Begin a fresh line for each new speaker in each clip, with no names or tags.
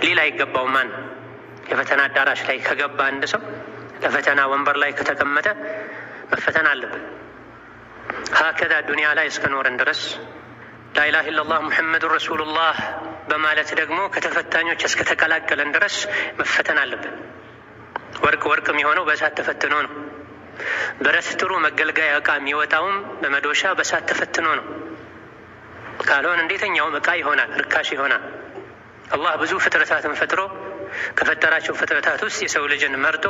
ሌላ አይገባውም። ማን የፈተና አዳራሽ ላይ ከገባ አንድ ሰው ለፈተና ወንበር ላይ ከተቀመጠ መፈተን አለብን። ሀከዛ ዱንያ ላይ እስከኖረን ድረስ ላኢላሃ ኢለላህ ሙሐመዱን ረሱሉላህ በማለት ደግሞ ከተፈታኞች እስከተቀላቀለን ድረስ መፈተን አለብን። ወርቅ የሚሆነው በእሳት ተፈትኖ ነው። ብረት ጥሩ መገልገያ ዕቃ የሚወጣውም በመዶሻ በእሳት ተፈትኖ ነው። ካልሆነ እንዴተኛውም ዕቃ ይሆናል፣ ርካሽ ይሆናል። አላህ ብዙ ፍጥረታትን ፈጥሮ ከፈጠራቸው ፍጥረታት ውስጥ የሰው ልጅን መርጦ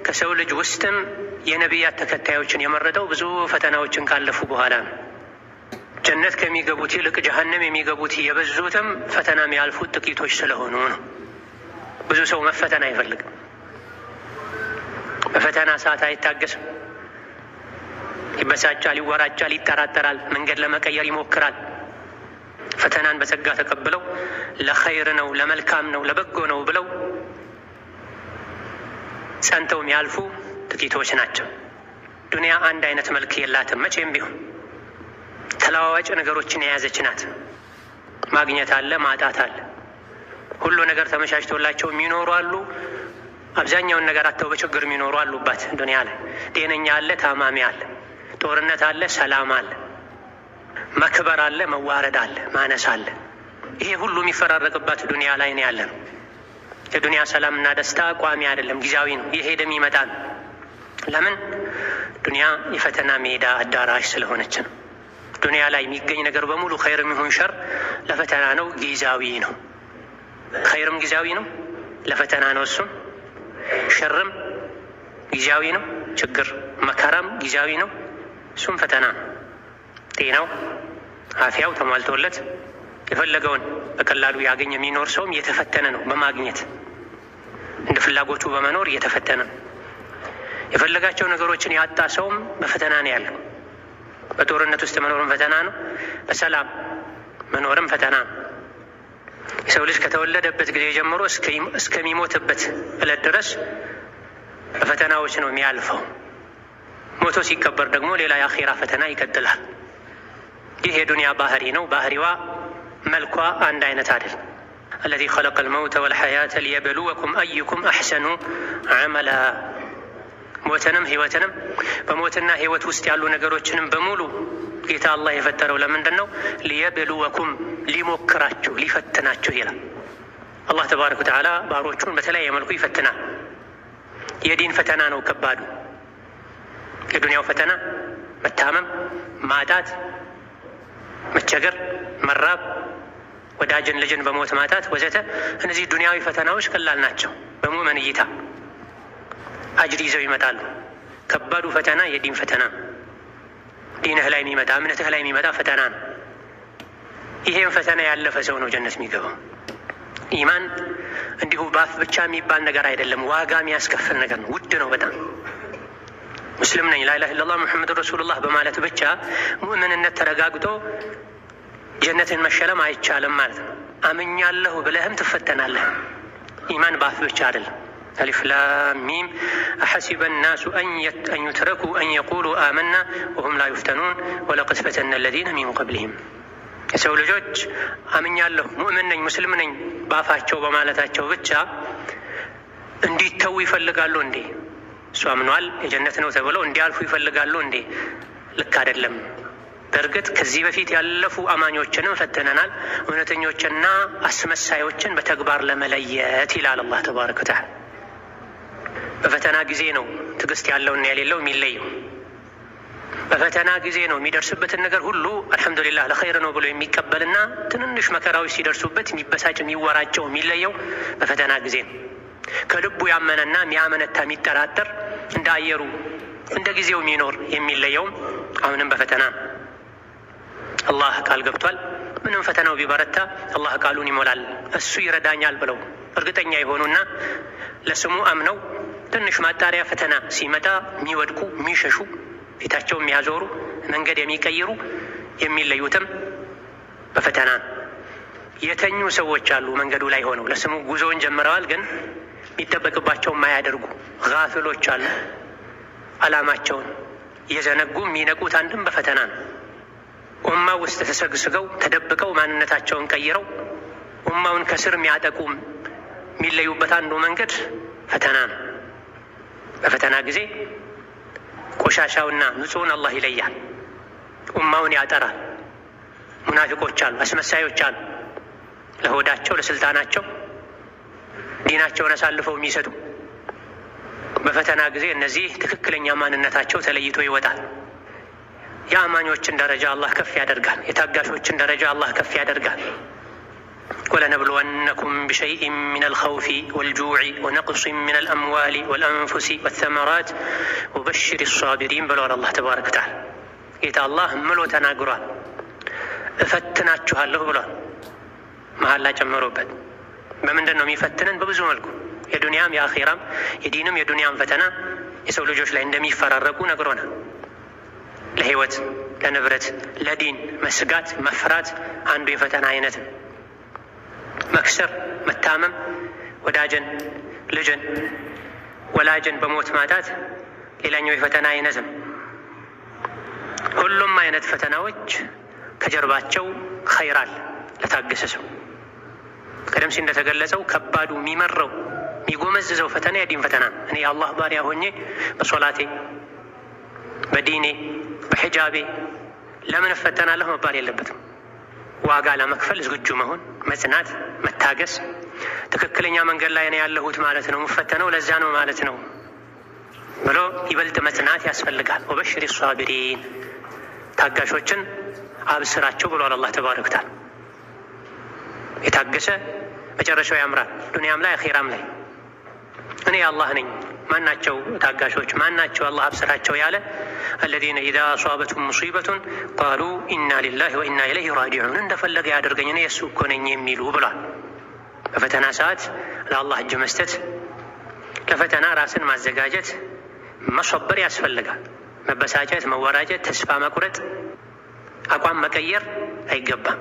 ከሰው ልጅ ውስጥም የነቢያት ተከታዮችን የመረጠው ብዙ ፈተናዎችን ካለፉ በኋላ ነው። ጀነት ከሚገቡት ይልቅ ጀሀነም የሚገቡት የበዙትም ፈተና የሚያልፉት ጥቂቶች ስለሆኑ ነው። ብዙ ሰው መፈተን አይፈልግም። በፈተና ሰዓት አይታገስም። ይበሳጫል፣ ይወራጫል፣ ይጠራጠራል፣ መንገድ ለመቀየር ይሞክራል። ፈተናን በጸጋ ተቀብለው ለኸይር ነው፣ ለመልካም ነው፣ ለበጎ ነው ብለው ጸንተው የሚያልፉ ጥቂቶች ናቸው። ዱንያ አንድ አይነት መልክ የላትም። መቼም ቢሆን ተለዋዋጭ ነገሮችን የያዘች ናት። ማግኘት አለ፣ ማጣት አለ። ሁሉ ነገር ተመቻችቶላቸው የሚኖሩ አሉ። አብዛኛውን ነገር አጥተው በችግር የሚኖሩ አሉባት ዱንያ ላይ። ጤነኛ አለ፣ ታማሚ አለ። ጦርነት አለ፣ ሰላም አለ። መክበር አለ፣ መዋረድ አለ፣ ማነስ አለ። ይሄ ሁሉ የሚፈራረቅባት ዱንያ ላይ ነው ያለ ነው። የዱንያ ሰላምና ደስታ ቋሚ አይደለም፣ ጊዜያዊ ነው። የሄደ የሚመጣ ነው። ለምን? ዱንያ የፈተና ሜዳ አዳራሽ ስለሆነች ነው። ዱንያ ላይ የሚገኝ ነገር በሙሉ ኸይርም ይሁን ሸር ለፈተና ነው፣ ጊዜያዊ ነው። ኸይርም ጊዜያዊ ነው፣ ለፈተና ነው። እሱም ሸርም ጊዜያዊ ነው። ችግር መከራም ጊዜያዊ ነው፣ እሱም ፈተና ነው። ጤናው አፊያው ተሟልቶለት የፈለገውን በቀላሉ ያገኝ የሚኖር ሰውም እየተፈተነ ነው። በማግኘት እንደ ፍላጎቱ በመኖር እየተፈተነ ነው። የፈለጋቸው ነገሮችን ያጣ ሰውም በፈተና ነው ያለው። በጦርነት ውስጥ መኖርም ፈተና ነው። በሰላም መኖርም ፈተና ነው። የሰው ልጅ ከተወለደበት ጊዜ ጀምሮ እስከሚሞትበት ዕለት ድረስ በፈተናዎች ነው የሚያልፈው። ሞቶ ሲቀበር ደግሞ ሌላ የአኺራ ፈተና ይቀጥላል። ይህ የዱንያ ባህሪ ነው። ባህሪዋ መልኳ አንድ አይነት አይደል። አለዚ ኸለቀል መውተ ወልሐያተ ሊየብሉወኩም አዩኩም አሕሰኑ ዐመላ። ሞትንም ህይወትንም በሞትና ህይወት ውስጥ ያሉ ነገሮችንም በሙሉ ጌታ አላህ የፈጠረው ለምንድን ነው? ሊየብሉወኩም፣ ሊሞክራችሁ፣ ሊፈትናችሁ ይላል። አላህ ተባረከ ወተዓላ ባሮቹን በተለያየ መልኩ ይፈትናል። የዲን ፈተና ነው ከባዱ። የዱንያው ፈተና መታመም፣ ማጣት፣ መቸገር፣ መራብ፣ ወዳጅን ልጅን በሞት ማጣት ወዘተ። እነዚህ ዱንያዊ ፈተናዎች ቀላል ናቸው በሙእመን እይታ፣ አጅር ይዘው ይመጣሉ። ከባዱ ፈተና የዲን ፈተና፣ ዲንህ ላይ የሚመጣ እምነትህ ላይ የሚመጣ ፈተና ነው። ይሄን ፈተና ያለፈ ሰው ነው ጀነት የሚገባው። ኢማን እንዲሁ ባፍ ብቻ የሚባል ነገር አይደለም፣ ዋጋ የሚያስከፍል ነገር ነው። ውድ ነው በጣም። ሙስሊም ነኝ ላኢላሃ ኢለላህ ሙሐመዱን ረሱሉላህ በማለት ብቻ ሙእምንነት ተረጋግጦ ጀነትን መሸለም አይቻልም ማለት ነው። አምኛለሁ ብለህም ትፈተናለህ። ኢማን ባፍ ብቻ አይደለም። አሊፍ ላም ሚም አሐሲበ ናሱ አን ዩትረኩ አን የቁሉ አመና ወሁም ላ ዩፍተኑን ወለቀድ ፈተና አለዚነ ሚን ቀብሊሂም። የሰው ልጆች አምኛለሁ፣ ሙእምን ነኝ፣ ሙስሊም ነኝ ባፋቸው በማለታቸው ብቻ እንዲተዉ ይፈልጋሉ እንዴ? እሱ አምኗል የጀነት ነው ተብለው እንዲያልፉ ይፈልጋሉ እንዴ? ልክ አይደለም። በእርግጥ ከዚህ በፊት ያለፉ አማኞችንም ፈተነናል። እውነተኞችና አስመሳዮችን በተግባር ለመለየት ይላል አላህ ተባረከ ወተዓላ። በፈተና ጊዜ ነው ትዕግስት ያለውና የሌለው የሚለየው። በፈተና ጊዜ ነው የሚደርስበትን ነገር ሁሉ አልሐምዱሊላህ ለኸይር ነው ብሎ የሚቀበልና ትንንሽ መከራዎች ሲደርሱበት የሚበሳጭ የሚወራጨው የሚለየው በፈተና ጊዜ ነው። ከልቡ ያመነና የሚያመነታ የሚጠራጠር እንደ አየሩ እንደ ጊዜው የሚኖር የሚለየውም አሁንም በፈተና ነው። አላህ ቃል ገብቷል። ምንም ፈተናው ቢበረታ አላህ ቃሉን ይሞላል፣ እሱ ይረዳኛል ብለው እርግጠኛ የሆኑና ለስሙ አምነው ትንሽ ማጣሪያ ፈተና ሲመጣ የሚወድቁ የሚሸሹ፣ ፊታቸው የሚያዞሩ፣ መንገድ የሚቀይሩ የሚለዩትም በፈተና ነው። የተኙ ሰዎች አሉ መንገዱ ላይ ሆነው ለስሙ ጉዞውን ጀምረዋል፣ ግን የሚጠበቅባቸው የማያደርጉ ጋፊሎች አሉ። አላማቸውን የዘነጉ የሚነቁት አንድም በፈተና ነው። ኡማ ውስጥ ተሰግስገው ተደብቀው ማንነታቸውን ቀይረው ኡማውን ከስር የሚያጠቁም የሚለዩበት አንዱ መንገድ ፈተና ነው። በፈተና ጊዜ ቆሻሻውና ንጹሑን አላህ ይለያል። ኡማውን ያጠራል። ሙናፊቆች አሉ፣ አስመሳዮች አሉ፣ ለሆዳቸው ለስልጣናቸው ዲናቸውን አሳልፈው የሚሰጡ። በፈተና ጊዜ እነዚህ ትክክለኛ ማንነታቸው ተለይቶ ይወጣል። የአማኞችን ደረጃ አላህ ከፍ ያደርጋል። የታጋሾችን ደረጃ አላህ ከፍ ያደርጋል። ወለነብሉወነኩም ቢሸይኢን ሚነል ኸውፊ ወልጁዕ ወነቅሲን ሚነል አምዋሊ ወልአንፉሲ ወተመራት ወበሽሪ ሷቢሪን ብለዋል አላህ ተባረከ ወተዓላ። ጌታ አላህ ምሎ ተናግሯል። እፈትናችኋለሁ ብሏል፣ መሐላ ጨምሮበት። በምንድን ነው የሚፈትነን? በብዙ መልኩ የዱንያም የአኺራም የዲንም የዱንያም ፈተና የሰው ልጆች ላይ እንደሚፈራረቁ ነግሮናል። ለህይወት፣ ለንብረት፣ ለዲን መስጋት መፍራት አንዱ የፈተና አይነት ነው። መክሰር፣ መታመም፣ ወዳጅን፣ ልጅን፣ ወላጅን በሞት ማጣት ሌላኛው የፈተና አይነት ነው። ሁሉም አይነት ፈተናዎች ከጀርባቸው ኸይር አለ ለታገሰ ሰው። ቀደም ሲል እንደተገለጸው ከባዱ የሚመረው የሚጎመዝዘው ፈተና የዲን ፈተና ነው። እኔ የአላህ ባሪያ ሆኜ በሶላቴ በዲኔ በሒጃቤ ለምን እፈተናለሁ መባል የለበትም። ዋጋ ለመክፈል ዝግጁ መሆን፣ መጽናት፣ መታገስ። ትክክለኛ መንገድ ላይ ነው ያለሁት ማለት ነው፣ የምፈተነው ለዛ ነው ማለት ነው ብሎ ይበልጥ መጽናት ያስፈልጋል። ወበሽሪ ሷቢሪን፣ ታጋሾችን አብስራቸው ብሏል አላህ ተባረከ ወተዓላ። የታገሰ መጨረሻው ያምራል፣ ዱንያም ላይ አኺራም ላይ። እኔ አላህ ነኝ ማናቸው ታጋሾች ማናቸው አላህ አብስራቸው ያለ አለዚነ ኢዛ አሷበቱም ሙሲበቱን ቃሉ ኢና ሊላሂ ወኢና ኢለይሂ ራጂዑን፣ እንደፈለገ ያደርገኝ እኔ የእሱ እኮ ነኝ የሚሉ ብሏል። በፈተና ሰዓት ለአላህ እጅ መስጠት፣ ለፈተና ራስን ማዘጋጀት፣ መሶበር ያስፈልጋል። መበሳጨት፣ መወራጨት፣ ተስፋ መቁረጥ፣ አቋም መቀየር አይገባም።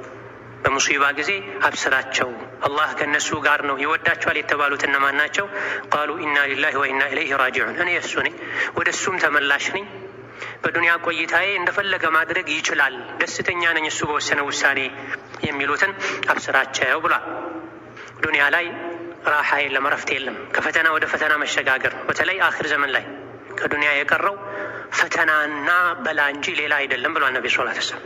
በሙሲባ ጊዜ አብስራቸው፣ አላህ ከነሱ ጋር ነው። ይወዳቸዋል የተባሉት እነማን ናቸው? ቃሉ ኢና ሊላሂ ወኢና ኢለይሂ ራጂዑን፣ እኔ የእሱ ነኝ ወደ እሱም ተመላሽ ነኝ። በዱንያ ቆይታዬ እንደፈለገ ማድረግ ይችላል፣ ደስተኛ ነኝ እሱ በወሰነ ውሳኔ የሚሉትን አብስራቸው ብሏል። ዱንያ ላይ ራሓ የለም፣ እረፍት የለም። ከፈተና ወደ ፈተና መሸጋገር ነው። በተለይ አኺር ዘመን ላይ ከዱንያ የቀረው ፈተናና በላ እንጂ ሌላ አይደለም ብሏል ነቢ ሰለላሁ ዐለይሂ ወሰለም።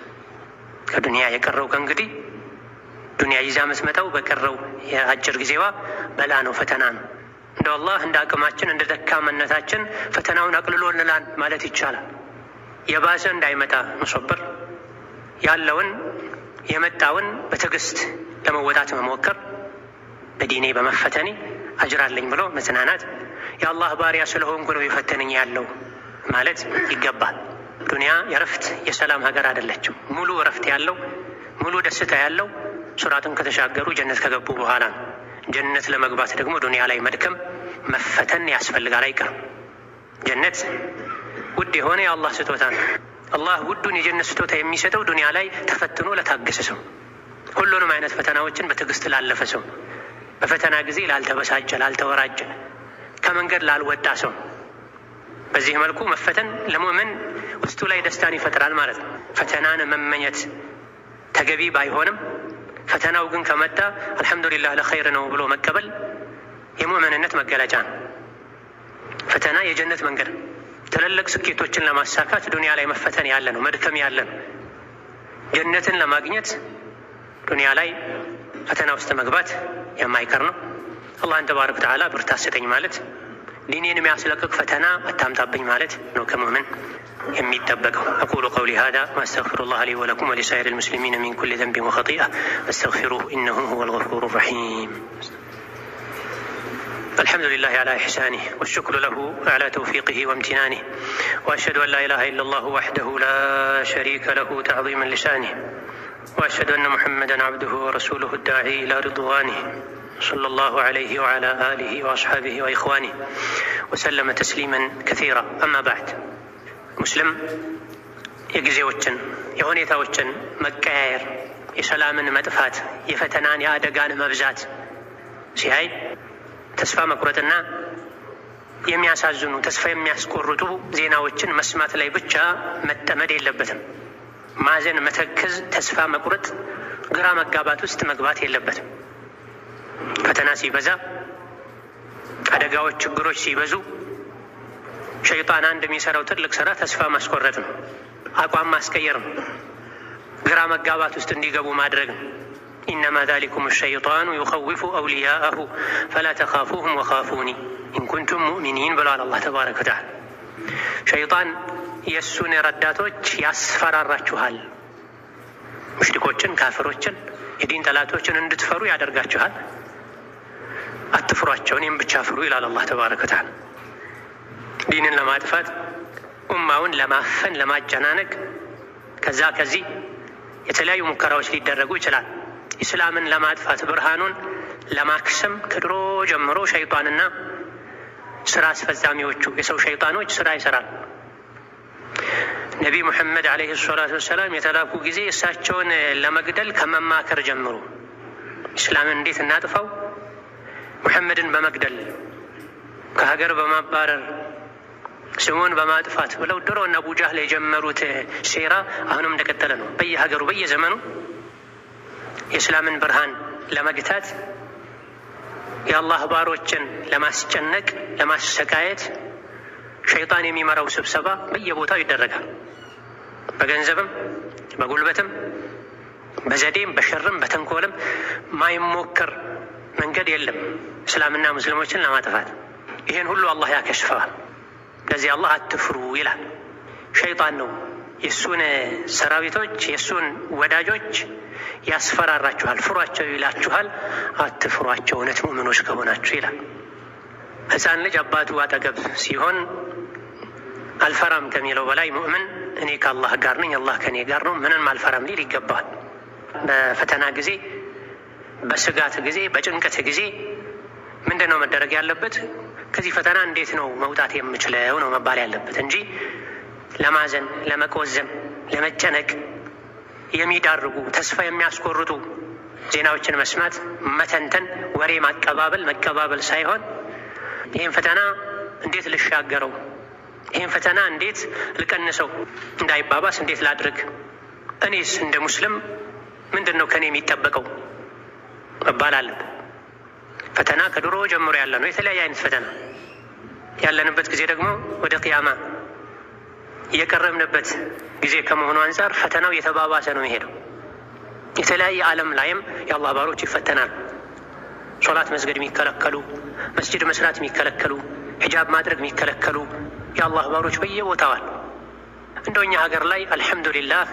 ከዱንያ የቀረው ከእንግዲህ ዱንያ ይዛ መስመጠው በቀረው የአጭር ጊዜዋ በላ ነው፣ ፈተና ነው። እንደ አላህ እንደ አቅማችን እንደ ደካመነታችን ፈተናውን አቅልሎልናል ማለት ይቻላል። የባሰ እንዳይመጣ መሶበር፣ ያለውን የመጣውን በትዕግስት ለመወጣት መሞከር፣ በዲኔ በመፈተኔ አጅራለኝ ብሎ መጽናናት፣ የአላህ ባሪያ ስለሆንኩ ነው የፈተነኝ ያለው ማለት ይገባል። ዱንያ የረፍት የሰላም ሀገር አይደለችም። ሙሉ እረፍት ያለው ሙሉ ደስታ ያለው ሱራትን ከተሻገሩ ጀነት ከገቡ በኋላ ነው። ጀነት ለመግባት ደግሞ ዱንያ ላይ መድከም መፈተን ያስፈልጋል፣ አይቀርም። ጀነት ውድ የሆነ የአላህ ስጦታ ነው። አላህ ውዱን የጀነት ስጦታ የሚሰጠው ዱንያ ላይ ተፈትኖ ለታገሰ ሰው፣ ሁሉንም አይነት ፈተናዎችን በትዕግስት ላለፈ ሰው፣ በፈተና ጊዜ ላልተበሳጨ፣ ላልተወራጨ፣ ከመንገድ ላልወጣ ሰው። በዚህ መልኩ መፈተን ለሙእምን ውስጡ ላይ ደስታን ይፈጥራል ማለት ነው። ፈተናን መመኘት ተገቢ ባይሆንም ፈተናው ግን ከመጣ አልሐምዱሊላህ ለኸይር ነው ብሎ መቀበል የሙእምንነት መገለጫ ነው። ፈተና የጀነት መንገድ፣ ትልልቅ ስኬቶችን ለማሳካት ዱንያ ላይ መፈተን ያለ ነው፣ መድከም ያለ ነው። ጀነትን ለማግኘት ዱንያ ላይ ፈተና ውስጥ መግባት የማይቀር ነው። አላህን ተባረከ ወተዓላ ብርታት ስጠኝ ማለት ዲኔን የሚያስለቅቅ ፈተና አታምጣብኝ ማለት ነው ከሙእምን የሚጠበቀው። أقول قولي هذا وأستغفر الله لي ولكم ولسائر المسلمين من كل ذنب وخطيئة فاستغفروه إنه هو الغفور الرحيم. الحمد لله على إحسانه والشكر له على توفيقه وامتنانه، وأشهد أن لا إله إلا الله وحده لا شريك له تعظيما لشانه، وأشهد أن محمدا عبده ورسوله الداعي إلى رضوانه صلى الله عليه وعلى آله وأصحابه وإخوانه وسلم تسليما كثيرا. أما بعد، ሙስሊም የጊዜዎችን የሁኔታዎችን መቀያየር፣ የሰላምን መጥፋት፣ የፈተናን የአደጋን መብዛት ሲያይ ተስፋ መቁረጥና የሚያሳዝኑ ተስፋ የሚያስቆርጡ ዜናዎችን መስማት ላይ ብቻ መጠመድ የለበትም። ማዘን፣ መተከዝ፣ ተስፋ መቁረጥ፣ ግራ መጋባት ውስጥ መግባት የለበትም። ፈተና ሲበዛ አደጋዎች፣ ችግሮች ሲበዙ ሸይጣን አንድ የሚሰራው ትልቅ ስራ ተስፋ ማስቆረጥ ነው፣ አቋም ማስቀየር ነው፣ ግራ መጋባት ውስጥ እንዲገቡ ማድረግ ነው። ኢነማ ዛሊኩም ሸይጣኑ ዩኸዊፉ አውሊያአሁ ፈላ ተኻፉሁም ወኻፉኒ ኢንኩንቱም ሙእሚኒን ብለዋል አላህ ተባረከ ወተዓላ። ሸይጣን የእሱን ረዳቶች ያስፈራራችኋል፣ ሙሽሪኮችን፣ ካፍሮችን፣ የዲን ጠላቶችን እንድትፈሩ ያደርጋችኋል። አትፍሯቸው፣ እኔም ብቻ ፍሩ ይላል አላህ ተባረከ ወተዓላ። ዲንን ለማጥፋት ኡማውን ለማፈን ለማጨናነቅ ከዛ ከዚህ የተለያዩ ሙከራዎች ሊደረጉ ይችላል። ኢስላምን ለማጥፋት ብርሃኑን ለማክሰም ከድሮ ጀምሮ ሸይጣንና ስራ አስፈጻሚዎቹ የሰው ሸይጣኖች ስራ ይሰራል። ነቢይ ሙሐመድ ዓለይሂ ሰላቱ ወሰላም የተላኩ ጊዜ እሳቸውን ለመግደል ከመማከር ጀምሮ ኢስላምን እንዴት እናጥፋው፣ ሙሐመድን በመግደል ከሀገር በማባረር ስሙን በማጥፋት ብለው ድሮ እነ አቡ ጃህል የጀመሩት ሴራ አሁንም እንደቀጠለ ነው። በየሀገሩ በየዘመኑ የእስላምን ብርሃን ለመግታት የአላህ ባሮችን ለማስጨነቅ ለማሰቃየት ሸይጣን የሚመራው ስብሰባ በየቦታው ይደረጋል። በገንዘብም በጉልበትም በዘዴም በሸርም በተንኮልም ማይሞከር መንገድ የለም እስላምና ሙስሊሞችን ለማጥፋት። ይህን ሁሉ አላህ ያከሽፈዋል። ለዚህ አላህ አትፍሩ ይላል። ሸይጣን ነው የእሱን ሰራዊቶች የእሱን ወዳጆች ያስፈራራችኋል፣ ፍሯቸው ይላችኋል። አትፍሯቸው እውነት ሙእሚኖች ከሆናችሁ ይላል። ሕፃን ልጅ አባቱ አጠገብ ሲሆን አልፈራም ከሚለው በላይ ሙእምን እኔ ከአላህ ጋር ነኝ፣ አላህ ከእኔ ጋር ነው፣ ምንም አልፈራም ሊል ይገባል። በፈተና ጊዜ፣ በስጋት ጊዜ፣ በጭንቀት ጊዜ ምንድን ነው መደረግ ያለበት? ከዚህ ፈተና እንዴት ነው መውጣት የምችለው ነው መባል ያለበት እንጂ ለማዘን፣ ለመቆዘም፣ ለመጨነቅ የሚዳርጉ ተስፋ የሚያስቆርጡ ዜናዎችን መስማት፣ መተንተን፣ ወሬ መቀባበል ሳይሆን ይህን ፈተና እንዴት ልሻገረው፣ ይህን ፈተና እንዴት ልቀንሰው፣ እንዳይባባስ እንዴት ላድርግ፣ እኔስ እንደ ሙስሊም ምንድን ነው ከኔ የሚጠበቀው መባል አለበት። ፈተና ከድሮ ጀምሮ ያለ ነው። የተለያየ አይነት ፈተና ያለንበት ጊዜ ደግሞ ወደ ቅያማ እየቀረብንበት ጊዜ ከመሆኑ አንጻር ፈተናው የተባባሰ ነው የሚሄደው። የተለያየ ዓለም ላይም የአላህ ባሮች ይፈተናል። ሶላት መስገድ የሚከለከሉ፣ መስጂድ መስራት የሚከለከሉ፣ ሒጃብ ማድረግ የሚከለከሉ የአላህ ባሮች በየቦታው አሉ። እንደኛ ሀገር ላይ አልሐምዱሊላህ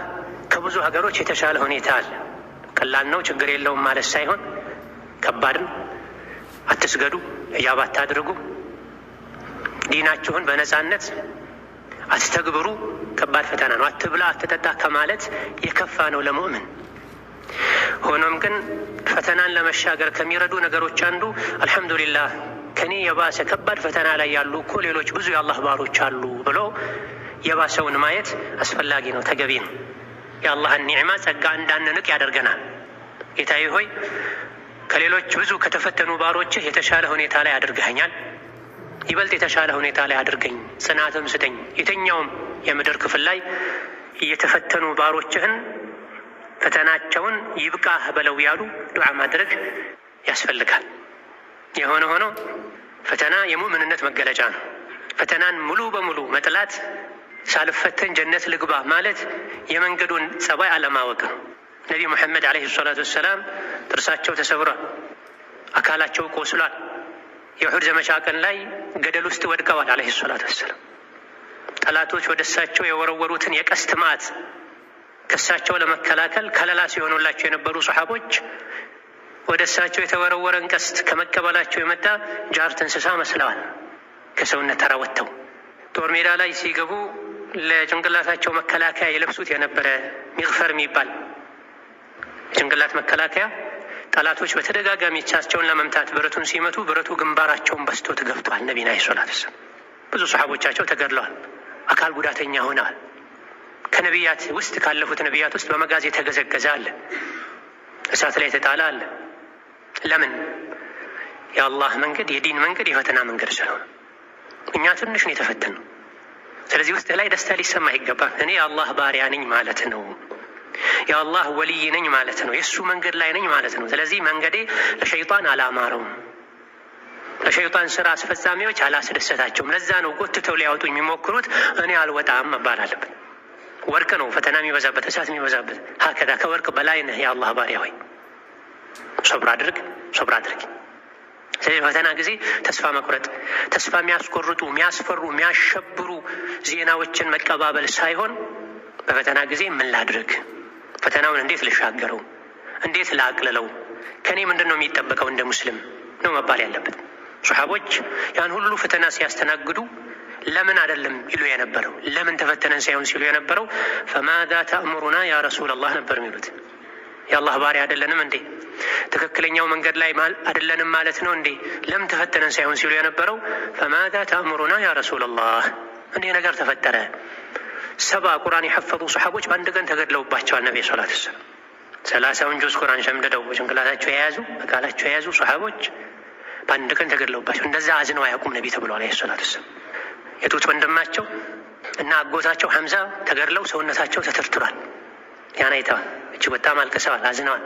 ከብዙ ሀገሮች የተሻለ ሁኔታ አለ። ቀላል ነው ችግር የለውም ማለት ሳይሆን ከባድም አትስገዱ፣ ሒጃብ አታድርጉ፣ ዲናችሁን በነፃነት አትተግብሩ ከባድ ፈተና ነው። አትብላ አትጠጣ ከማለት የከፋ ነው ለሙእምን። ሆኖም ግን ፈተናን ለመሻገር ከሚረዱ ነገሮች አንዱ አልሐምዱሊላህ ከኔ የባሰ ከባድ ፈተና ላይ ያሉ እኮ ሌሎች ብዙ የአላህ ባሮች አሉ ብሎ የባሰውን ማየት አስፈላጊ ነው፣ ተገቢ ነው። የአላህን ኒዕማ ጸጋ እንዳንንቅ ያደርገናል። ጌታዬ ሆይ ከሌሎች ብዙ ከተፈተኑ ባሮችህ የተሻለ ሁኔታ ላይ አድርገኸኛል፣ ይበልጥ የተሻለ ሁኔታ ላይ አድርገኝ፣ ጽናትም ስጠኝ። የትኛውም የምድር ክፍል ላይ እየተፈተኑ ባሮችህን ፈተናቸውን ይብቃህ በለው ያሉ ዱዓ ማድረግ ያስፈልጋል። የሆነ ሆኖ ፈተና የሙእምንነት መገለጫ ነው። ፈተናን ሙሉ በሙሉ መጥላት፣ ሳልፈተን ጀነት ልግባ ማለት የመንገዱን ጸባይ አለማወቅ ነው። ነቢይ ሙሐመድ ዓለይሂ ሰላቱ ወሰላም ጥርሳቸው ተሰብሯል፣ አካላቸው ቆስሏል። የኡሑድ ዘመቻ ቀን ላይ ገደል ውስጥ ወድቀዋል ዓለይሂ ሰላቱ ወሰላም። ጠላቶች ወደ እሳቸው የወረወሩትን የቀስት ማት ከእሳቸው ለመከላከል ከለላ ሲሆኑላቸው የነበሩ ሰሓቦች ወደ እሳቸው የተወረወረን ቀስት ከመቀበላቸው የመጣ ጃርት እንስሳ መስለዋል። ከሰውነት ተራ ወጥተው ጦር ሜዳ ላይ ሲገቡ ለጭንቅላታቸው መከላከያ የለብሱት የነበረ ሚግፈር የሚባል ጭንቅላት መከላከያ ጠላቶች በተደጋጋሚ እሳቸውን ለመምታት ብረቱን ሲመቱ ብረቱ ግንባራቸውን በስቶ ተገፍቷል። ነቢና ሰላት ወሰላም ብዙ ሰሓቦቻቸው ተገድለዋል፣ አካል ጉዳተኛ ሆነዋል። ከነቢያት ውስጥ ካለፉት ነቢያት ውስጥ በመጋዝ የተገዘገዘ አለ፣ እሳት ላይ የተጣለ አለ። ለምን? የአላህ መንገድ የዲን መንገድ የፈተና መንገድ ስለሆነ እኛ ትንሽ ነው የተፈተነው። ስለዚህ ውስጥ ላይ ደስታ ሊሰማ ይገባል። እኔ የአላህ ባሪያ ነኝ ማለት ነው፣ የአላህ ወልይ ነኝ ማለት ነው፣ የእሱ መንገድ ላይ ነኝ ማለት ነው። ስለዚህ መንገዴ ለሸይጣን አላማረውም፣ ለሸይጣን ስራ አስፈጻሚዎች አላስደሰታቸውም። ለዛ ነው ጎትተው ሊያወጡ የሚሞክሩት። እኔ አልወጣም መባል አለበት። ወርቅ ነው ፈተና የሚበዛበት፣ እሳት የሚበዛበት። ሀከዳ ከወርቅ በላይ ነህ የአላህ ባሪያ ሆይ ሶብር አድርግ፣ ሶብር አድርግ። ስለዚህ ፈተና ጊዜ ተስፋ መቁረጥ፣ ተስፋ የሚያስቆርጡ የሚያስፈሩ የሚያሸብሩ ዜናዎችን መቀባበል ሳይሆን በፈተና ጊዜ ምን ላድርግ፣ ፈተናውን እንዴት ልሻገረው፣ እንዴት ላቅልለው፣ ከኔ ምንድን ነው የሚጠበቀው እንደ ሙስሊም ነው መባል ያለበት። ሱሐቦች ያን ሁሉ ፈተና ሲያስተናግዱ ለምን አይደለም ይሉ የነበረው፣ ለምን ተፈተነን ሳይሆን ሲሉ የነበረው ፈማዛ ተእሙሩና ያ ረሱላላህ ነበር የሚሉት። የአላህ ባሪያ አይደለንም እንዴ? ትክክለኛው መንገድ ላይ አይደለንም ማለት ነው እንዴ? ለምን ተፈተነን ሳይሆን ሲሉ የነበረው ፈማዛ ተእሙሩና ያ ረሱላላህ። እንዲህ ነገር ተፈጠረ። 70 ቁርአን የሐፈዙ ሱሐቦች በአንድ ቀን ተገድለውባቸዋል። ነብዩ ሰለላሁ ዐለይሂ ወሰለም 30ውን ጁዝ ቁርአን ሸምድደው በጭንቅላታቸው የያዙ በቃላቸው የያዙ ሱሐቦች በአንድ ቀን ተገድለውባቸው። እንደዛ አዝነው አያውቁም ነብዩ ተብሏል ዐለይሂ ሰላቱ ወሰለም። የጡት ወንድማቸው እና አጎታቸው ሐምዛ ተገድለው ሰውነታቸው ተተርትሯል። ያን አይተዋል። እጅግ በጣም አልቅሰዋል፣ አዝነዋል።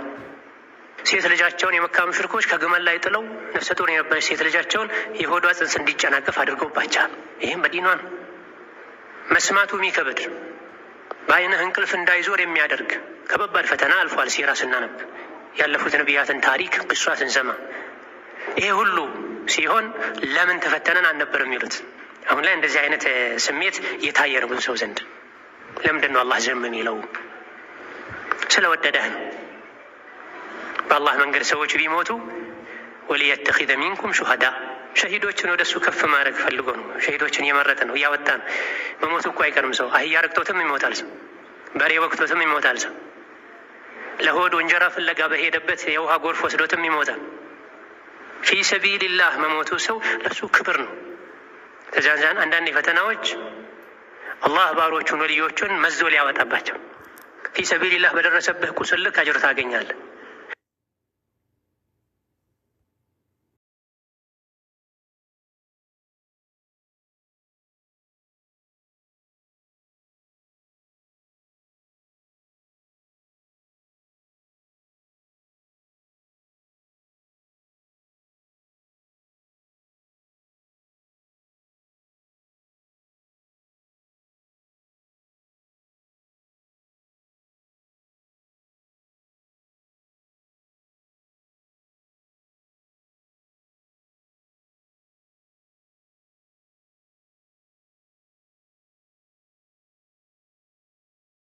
ሴት ልጃቸውን የመካ ሙሽሪኮች ከግመል ላይ ጥለው ነፍሰ ጡር የነበረች ሴት ልጃቸውን የሆዷ ጽንስ እንዲጨናቀፍ አድርገውባቸዋል። ይህም በዲኗ ነው። መስማቱ የሚከብድ በአይንህ እንቅልፍ እንዳይዞር የሚያደርግ ከባድ ፈተና አልፏል። ሲራ ስናነብ ያለፉት ነቢያትን ታሪክ ቅሷ ስንሰማ ይሄ ሁሉ ሲሆን ለምን ተፈተነን አልነበር የሚሉት። አሁን ላይ እንደዚህ አይነት ስሜት እየታየ ነው ብዙ ሰው ዘንድ። ለምንድን ነው አላህ ዝም የሚለው? ስለወደደህ ነው። በአላህ መንገድ ሰዎች ቢሞቱ ወሊየተኺዘ ሚንኩም ሹሃዳ፣ ሸሂዶችን ወደ እሱ ከፍ ማድረግ ፈልጎ ነው። ሸሂዶችን እየመረጠ ነው፣ እያወጣ ነው። መሞቱ እኮ አይቀርም። ሰው አህያ ረግጦትም ይሞታል። ሰው በሬ ወቅቶትም ይሞታል። ሰው ለሆዱ እንጀራ ፍለጋ በሄደበት የውሃ ጎርፍ ወስዶትም ይሞታል። ፊ ሰቢልላህ መሞቱ ሰው ለሱ ክብር ነው። ተዛዛን አንዳንድ ፈተናዎች አላህ ባሮቹን ወልዮቹን መዞ ሊያወጣባቸው ፊ ሰቢልላህ በደረሰብህ ቁስል ልክ አጅር ታገኛለህ።